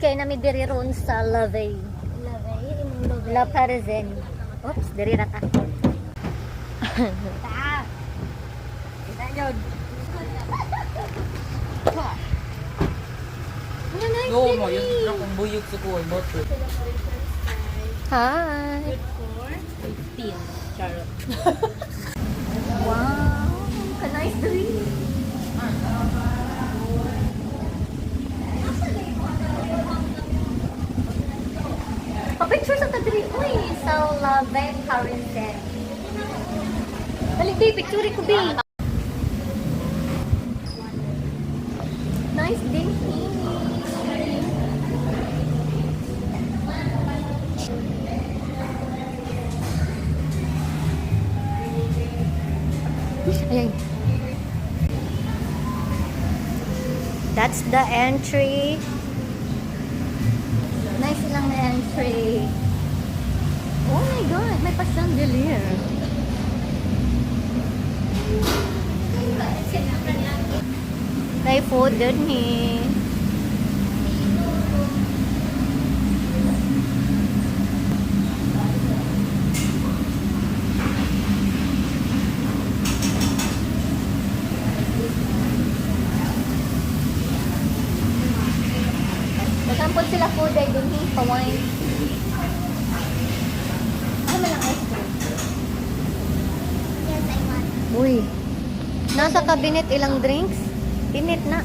kay nami diri ron sa Lavey. La Parisienne. Oops, diri ra ta. Ta. Kita yun. No mo, yung akong buyog sa kuwan, boto. Hi. 15. Charot. Wow. Ka-nice drink. Pa-picture sa tadiri. Uy, sa Lavey Parisienne. Dali, babe, picture ko, babe. Nice din. Ayan. That's the entry. Nice lang na entry. Oh my God, may pa-chandelier. May food din eh. Nagkampon sila food ay din eh, pa-wine. Ano man ang ice cream? Yes, I want. Uy, nasa cabinet ilang drinks? Pinit na.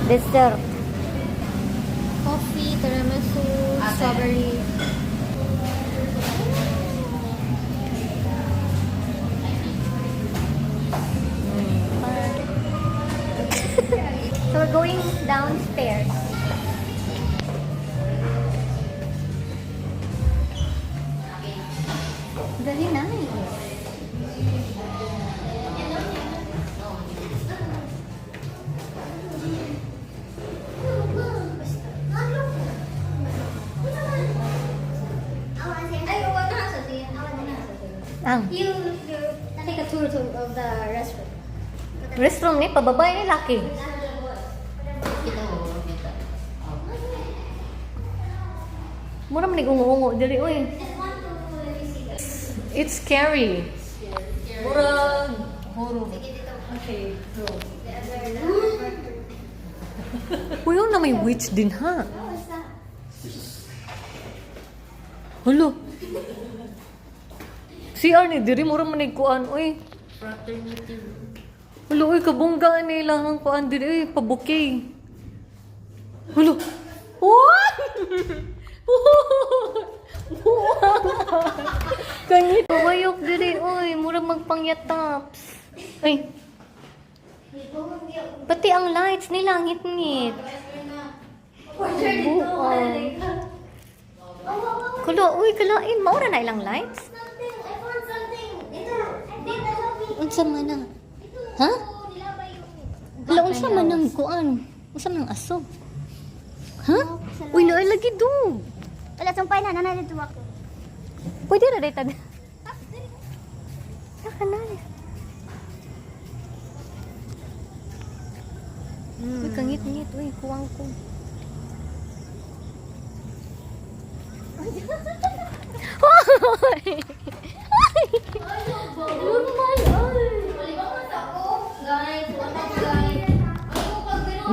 Dessert. Coffee, tiramisu, strawberry. So we're going downstairs. Very nice. You take a tour of the restroom. Restroom ni pababay ni laki. Mura man ungo-ungo diri oy. It's scary. Murag. Horror. Okay, so. Uy, na may witch din ha. Hello. CR ni diri mura man kuan oy. Fraternity. Hello oy kabunggaan nila ang kuan diri oy pabukay. Hello. What? Kangit bayok diri oy mura magpangyataps. Ay. Pati ang lights nila ngit-ngit. Kulo uy kalain maura na ilang lights. Unsa man na? Ha? Hala unsa man nang kuan? Unsa man ang aso? Ha? Uy naay lagi dug. Wala sumpay na nanay dito ako. Pwede ra dayta. Nakanan. Uy kangit-ngit uy kuwang ko.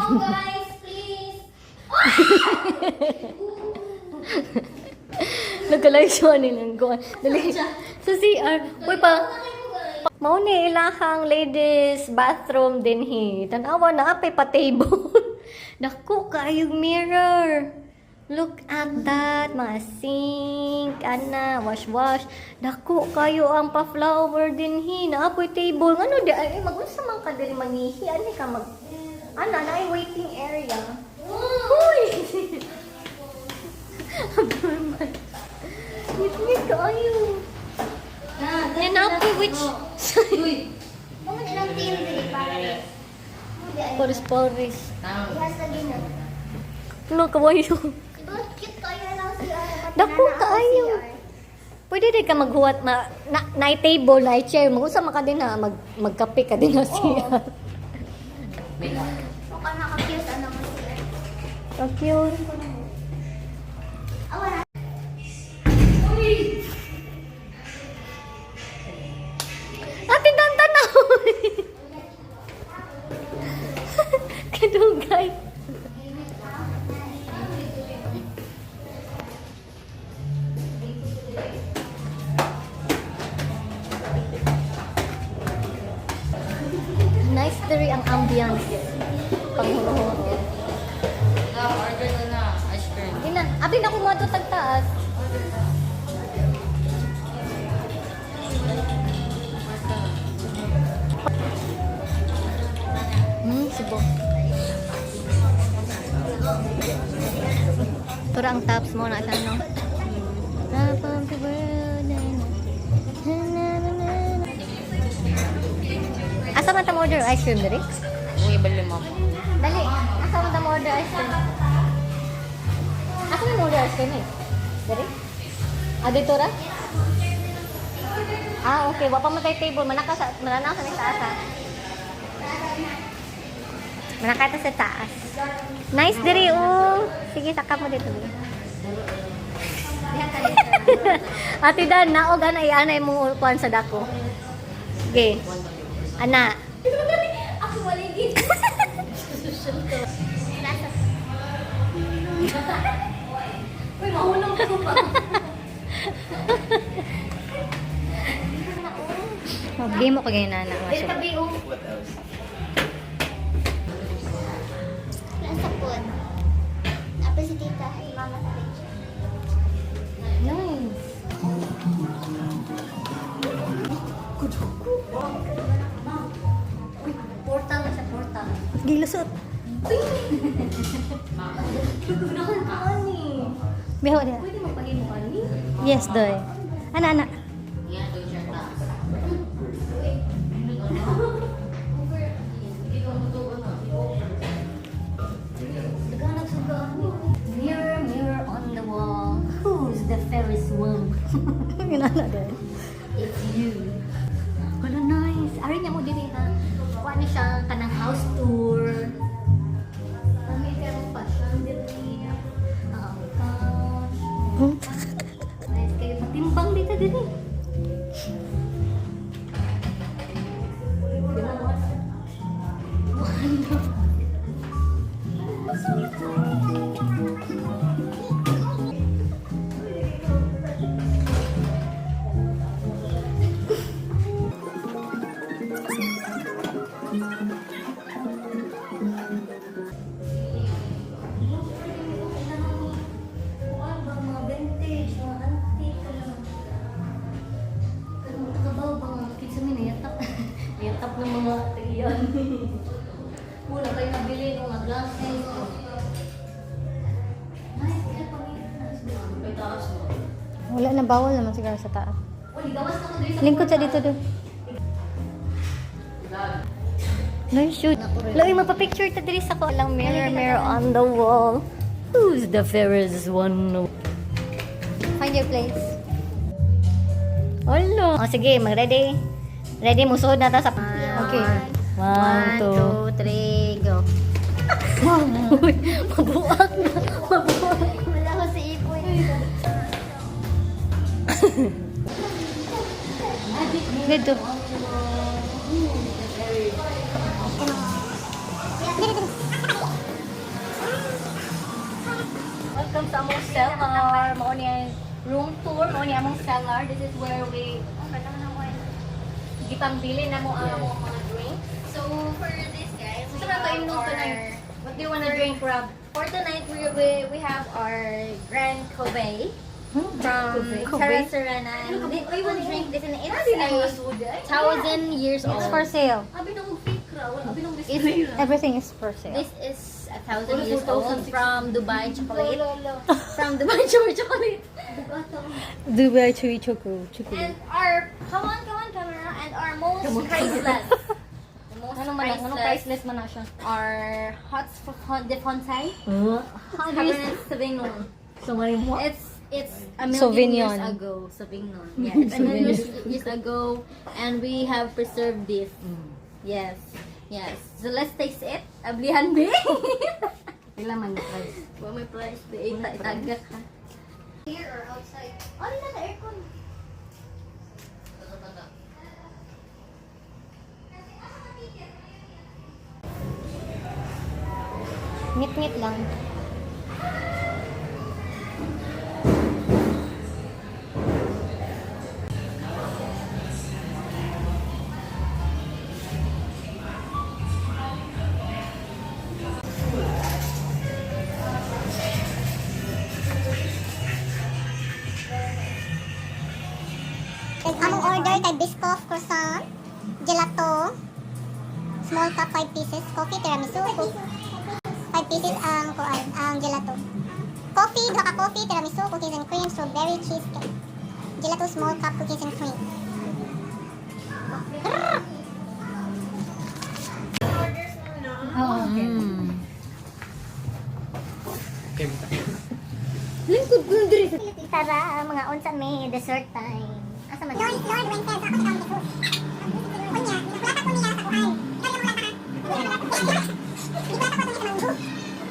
Guys, please. Nagkalay siya nilang kuan. Dali. Sa CR. Uy pa. Mao ni ilahang ladies bathroom din hi. Tanawa na apay pa table. Dako kayong mirror. Look at that, mga sink, ana, wash. Dako kayo ang pa-flower din hi. Naapoy table. Ano di ay magunsa man ka diri mangihi. Ani ka mag ana na ay waiting area. Uy. Ngit kayo. Yan apoy which Kung ilang team dili para. Paris. Yes lagi na. Ano kawayo? Cute kayo lang siya. Dako kaayo. Pwede din ka maghuwat na table, na chair mo. Usa man ka din na magkape ka din na siya. May Mukha So cute. Ate Dan tanaw. Kadugay. Nice diri ang ambience. Panghuro-huro. Order ko na ice cream. Ina, abin ako mo tagtaas. Subo. Tura ang tops mo na no? Top of the world. Asa man ta mo order ice cream diri? Uy, bali mo. Dali, asa man ta mo order ice cream? Asa man mo order ice cream eh? Diri? Ah, dito ra? Ah, okay. Wapa mo tayo table. Manaka sa taas ha. Manakata sa taas. Nice diri oh. Sige, sakap mo dito. Ate Dan, naog ana ianay mo kuan sa dako. Sige. Ana. Ako maligid. Uy, mahulong ko pa. Mag-game mo kagay na Dahil tabi yung... Nasa pod. Apa si tita, ay mama sa picture. Nice. Uy, portal na siya, portal. Gilusot. Nakan ka ani. Beho dia. Pwede magpahimo ani? Yes, doy. Ana. Yan, doon siya taas. Mirror, mirror on the wall. Who's the fairest one? Ginana din. It's you. Wala nice. Ari niya mo din ha. Kuha niya siya kanang house tour. Kami kayo mo pa siya. Oh gosh. Nice kayo. Patimbang dito din eh. Mga vintage, mga antique, kanang kabaw ba mga kids sa mina, yatap ng mga tiyan. Muna kayo nabili ng mga glasses. Nice, kaya May taas mo. wala na, bawal naman siguro sa taas. Uy, gawas na ko dito sa... Lingkod sa dito do. Nice shoot. Loy, magpa-picture ta diri sa ko lang mirror, mirror on the wall. Who's the fairest one? Find your place. Hello. Oh, sige, mag-ready. Ready, musuod na ta sa... Okay. 1, 2, 3, go. Uy, mabuak na. Mabuak. Wala ko si Ipoy. Dito. Welcome sa among cellar. Mao ni ang room tour. Mao ni among cellar. This is where we gipambili na mo ang among mga drinks. So, for this guys, we Saan na tayo have nung our... tonight? What do you wanna drink, Rob? For tonight, we have our Grand Cuvée from Cuvée? Terra Serena. And we will drink this and it's a 1,000 years old. It's for sale. Abi nang fake ra, wala abi nang It's, everything is for sale. This is 1,000 years old from Dubai chocolate. From Dubai chocolate. Dubai Chewy Choco. And our, come on camera, and our most priceless. The most Anong priceless man na siya? Our de Fontaine. Huh? Cabernet Sauvignon. So, may mo? It's a million Sauvignon. years ago. Sauvignon. Yeah, it's a million years ago, and we have preserved this. Yes, yes. So let's taste it. Ablihan me. Pila man na price? Wa may price di itagak ha. Here or outside? Oh, nila sa aircon. Ngit-ngit lang. Among order kay Biscoff croissant, gelato, small cup 5 pieces, coffee tiramisu, 5 pieces ang gelato. Coffee, duha ka coffee, tiramisu, cookies and cream, strawberry cheesecake. Gelato small cup cookies and cream. Oo, okay. Tara, mga unsa may dessert time. Asa man? Lord, when says ako sa dessert. Kunya, nakulata ko niya sa kuan. Kaya mo lang ha. Nakulata ko niya sa manggo.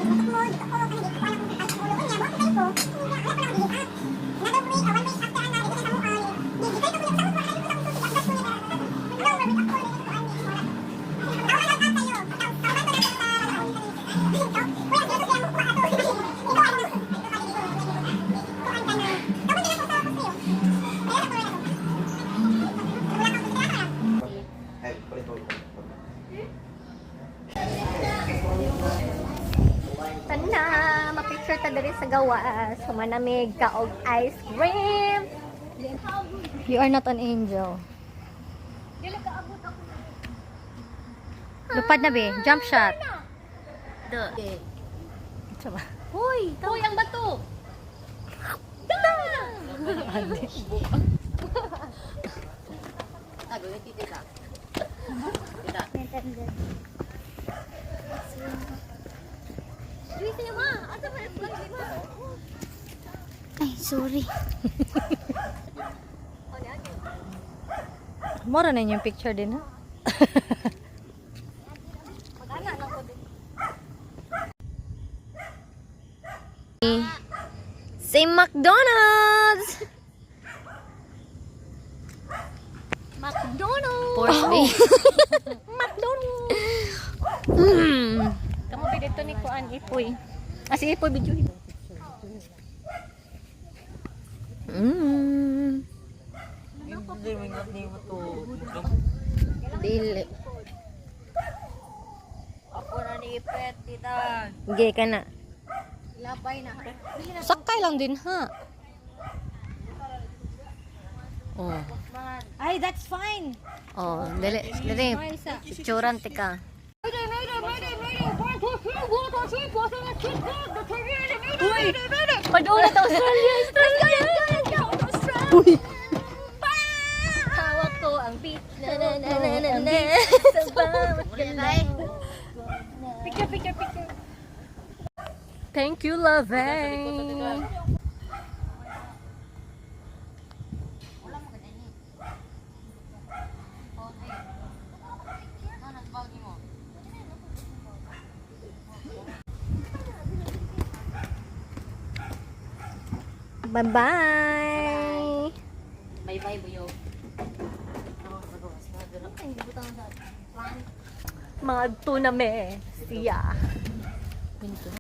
Nakulata ko kanang di ko alam kung ay kulo kunya, mo kay ko. Wala pa lang dili ha. Another week, one week after ana, dito sa mo ay. Di gitay ko niya sa mo, ay ko lang susi ang gasto niya. No, rabbit ako dito ko ani. Wala lang ka tayo. Tawag na sa dito. Wala dito siya mo kuha ato. Ikaw ano? Tanda, mapicture ta diri sa gawas. Humanamig ka og ice cream. You are not an angel. Lupad na be, jump shot. Sama. Hoy, ang bato. Gulit tita. Tita. Ay, sorry. Mora na yung picture din ha. Say McDonald's! McDonald's! Porsche B. McDonald's! Kamu ba dito ni Kuan Ipoy? Ah, si Ipoy video. Dili. Ako na ni Ipet, tita. Gay ka na. Labay na. Sakay lang din ha. Oh. Ay, that's fine. Oh, dili. Dili. Picturean tika. Uy! Padulat Australia! Uy! Hawak ko ang beat. Sa bawat galaw. Picture. Thank you, loving. Bye-bye. Bye-bye, buyo. Mga tuname siya.